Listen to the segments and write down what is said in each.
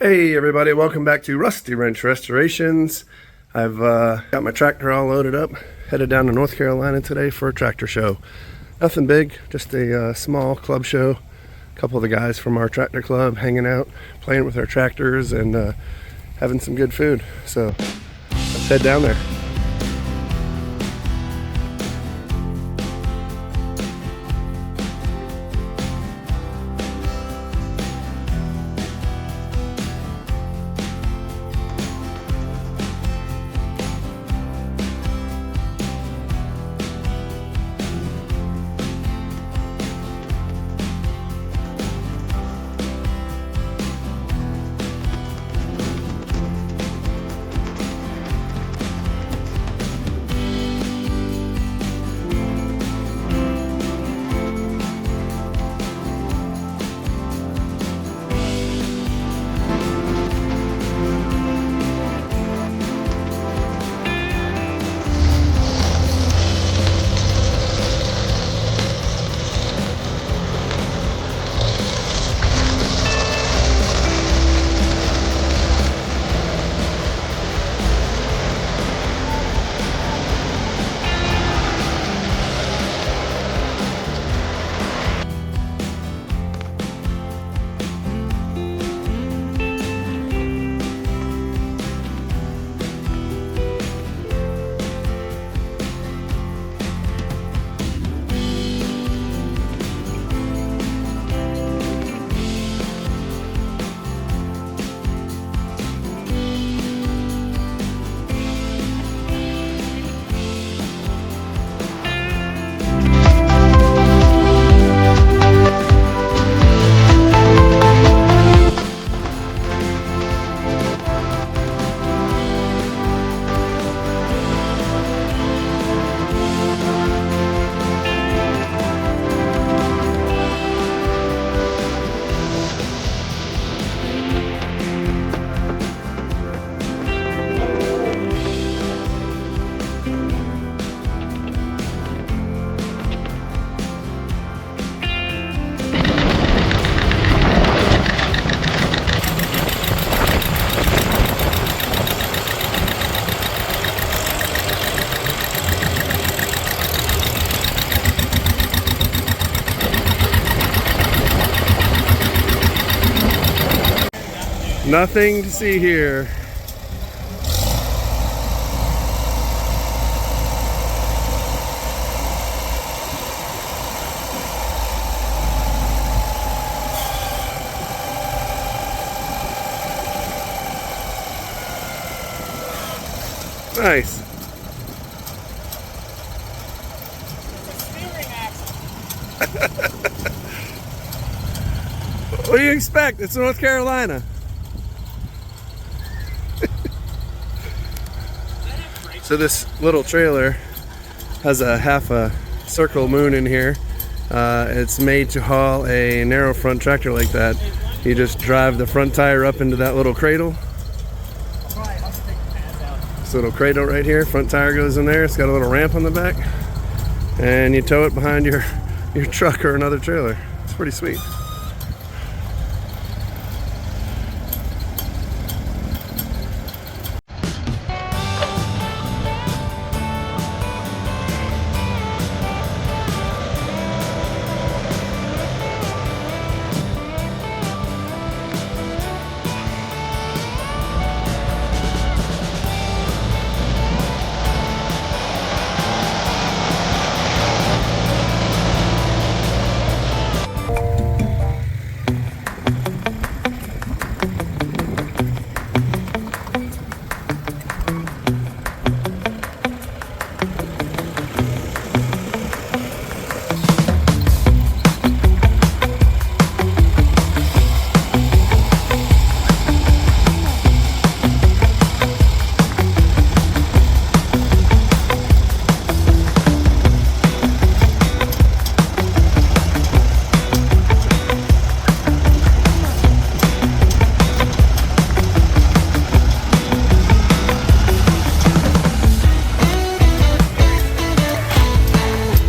Hey everybody, welcome back to Rusty Wrench Restorations. I've got my tractor all loaded up, headed down to North Carolina today for a tractor show. Nothing big, just a small club show. A couple of the guys from our tractor club hanging out, playing with their tractors and having some good food. So let's head down there. Nothing to see here. Nice. What do you expect? It's North Carolina. So this little trailer has a half a circle moon in here. It's made to haul a narrow front tractor like that. You just drive the front tire up into that little cradle. This little cradle right here, front tire goes in there. It's got a little ramp on the back. And you tow it behind your truck or another trailer. It's pretty sweet.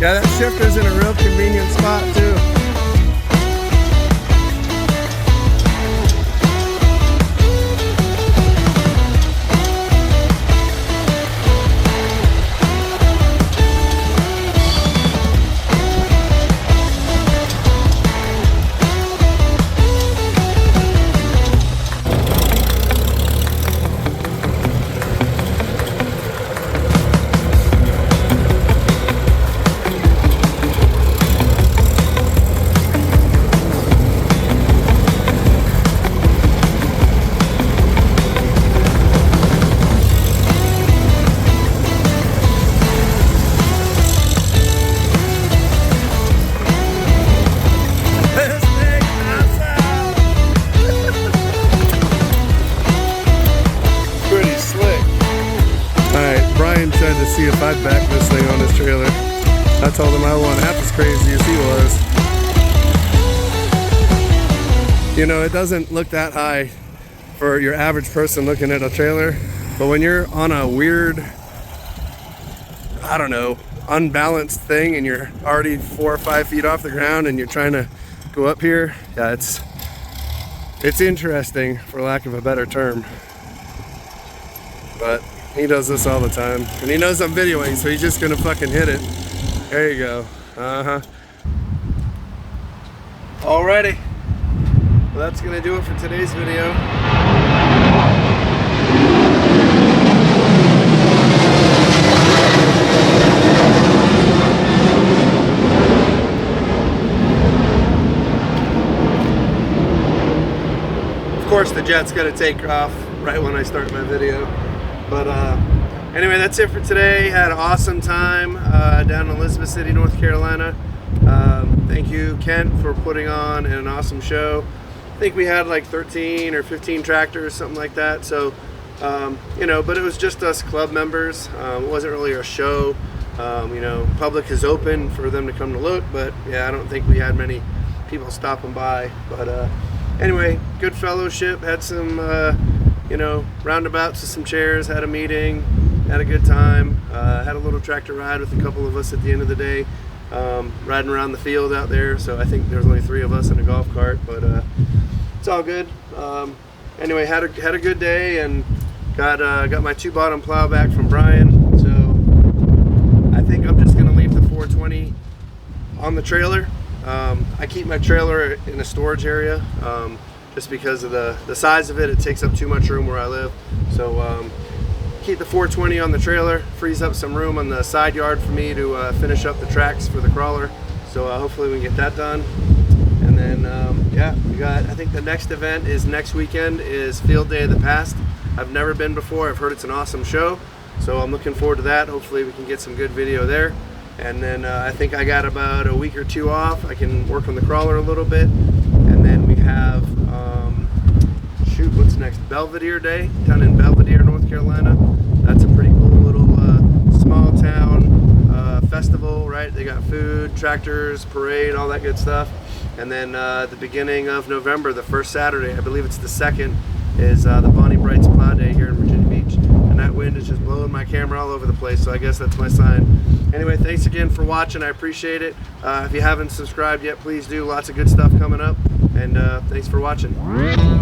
Yeah, that shifter's in a real convenient spot too. told him I wasn't half as crazy as he was. You know, it doesn't look that high for your average person looking at a trailer, but when you're on a weird, I don't know, unbalanced thing and you're already 4 or 5 feet off the ground and you're trying to go up here, yeah, it's interesting, for lack of a better term. But he does this all the time, and he knows I'm videoing, so he's just gonna fucking hit it. There you go. Alrighty, well, that's gonna do it for today's video. Of course, the jet's gonna take off right when I start my video. But anyway, that's it for today. Had an awesome time down in Elizabeth City, North Carolina. Thank you, Kent, for putting on an awesome show. I think we had like 13 or 15 tractors, something like that. So, you know, but it was just us club members. It wasn't really a show. You know, public is open for them to come to look, but yeah, I don't think we had many people stopping by. But anyway, good fellowship. Had some, you know, roundabouts with some chairs. Had a meeting. Had a good time. Had a little tractor ride with a couple of us at the end of the day, riding around the field out there. So I think there's only 3 of us in a golf cart, but it's all good. Anyway, had a good day and got my 2-bottom plow back from Brian. So I think I'm just gonna leave the 420 on the trailer. I keep my trailer in a storage area just because of the size of it. It takes up too much room where I live. So keep the 420 on the trailer, frees up some room on the side yard for me to finish up the tracks for the crawler. So hopefully we can get that done. And then yeah, we got, I think the next event is next weekend, is Field Day of the Past. I've never been before. I've heard it's an awesome show, so I'm looking forward to that. Hopefully we can get some good video there. And then I think I got about a week or 2 off. I can work on the crawler a little bit. And then we have, shoot, what's next? Belvedere Day down in Belvedere, North Carolina. That's a pretty cool little small town festival, right? They got food, tractors, parade, all that good stuff. And then the beginning of November, the first Saturday, I believe it's the 2nd, is the Bonnie Bright's Plow Day here in Virginia Beach. And that wind is just blowing my camera all over the place, so I guess that's my sign. Anyway, thanks again for watching. I appreciate it. If you haven't subscribed yet, please do. Lots of good stuff coming up. And thanks for watching.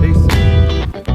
Peace.